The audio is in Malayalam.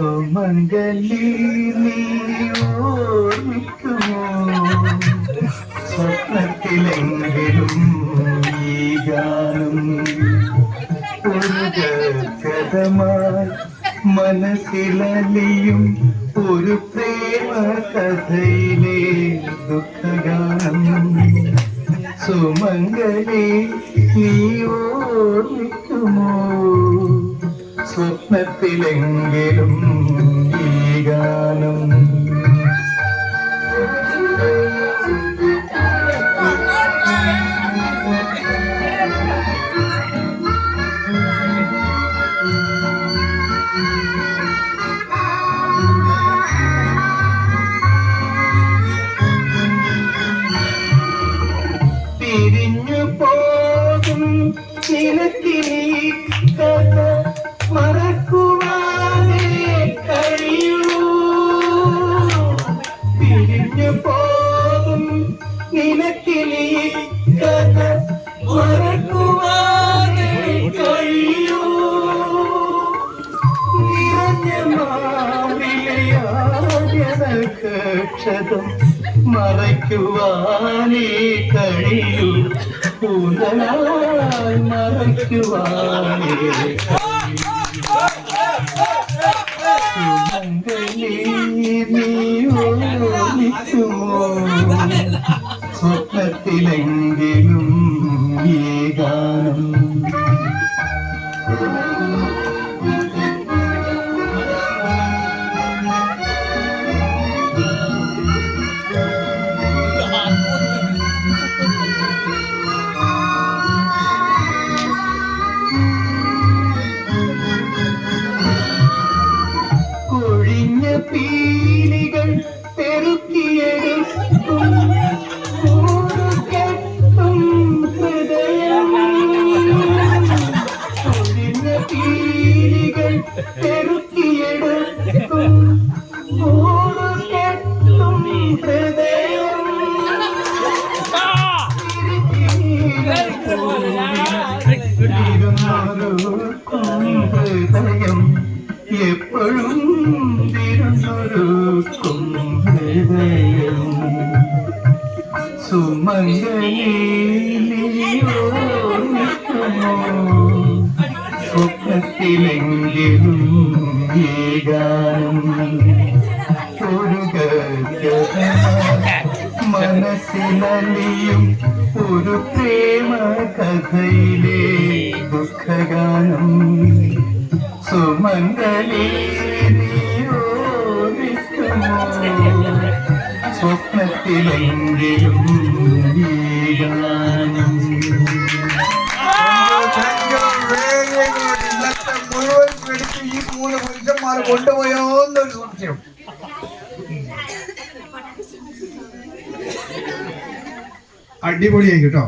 സുമംഗലി നീ ഓർമ്മിക്കുമോ സ്വപ്നത്തിലെങ്കിലും ഈ ഗാനം ഒരു ഗദ്ഗതമായി മനസ്സിലലിയും ഒരു പ്രേമ കഥയിലെ ദുഃഖഗാനം സുമംഗലി നീ ഓർമ്മിക്കുമോ സ്വപ്നത്തിലെങ്കിലും ഈ ഗാനം പിരിഞ്ഞു പോകും നിനക്കിനി കഥ മറക്കുവാനേ കഴിയൂ പിരിഞ്ഞു പോകും നിനക്കിനി കഥ മറക്കുവാനേ കഴിയൂ നിറഞ്ഞ മാറിലയാക്ഷതം മറയ്ക്കുവാനേ കഴിയൂ പൂന്തലായി മറയ്ക്കുവാനേ സുമംഗലി നീ ഓർമ്മിക്കുമോ സ്വപ്നത്തിലെങ്കിലും ഈ ഗാനം പീലികൾ പെരുക്കിയെടുക്കും കെട്ടും ഹൃദയം ഒഴിഞ്ഞ പീലികൾ പെരുക്കിയെടുക്കും കെട്ടും ഹൃദയം ഹൃദയം എപ്പോഴും തിരുന്നൊരുക്കും ഹൃദയം സുമംഗലി നീ ഓർമ്മിക്കുമോ സ്വപ്നത്തിലെങ്കിലും ഈ ഗാനം ഒരു ഗദ്ഗതമായി മനസ്സിലലിയും ഒരു പ്രേമ കഥയിലെ ദുഃഖഗാനം സുമംഗലി നീ ഓർമ്മിക്കുമോ സ്വപ്നത്തിലെങ്കിലും ഈ ഗാനം ഇന്നത്തെ മുഴുവൻ ക്രെഡിറ്റ് ഈ 3 പുരുഷന്മാർ കൊണ്ടുപോയോന്നൊരു സംശയം. അടിപൊളിയായി കേട്ടോ.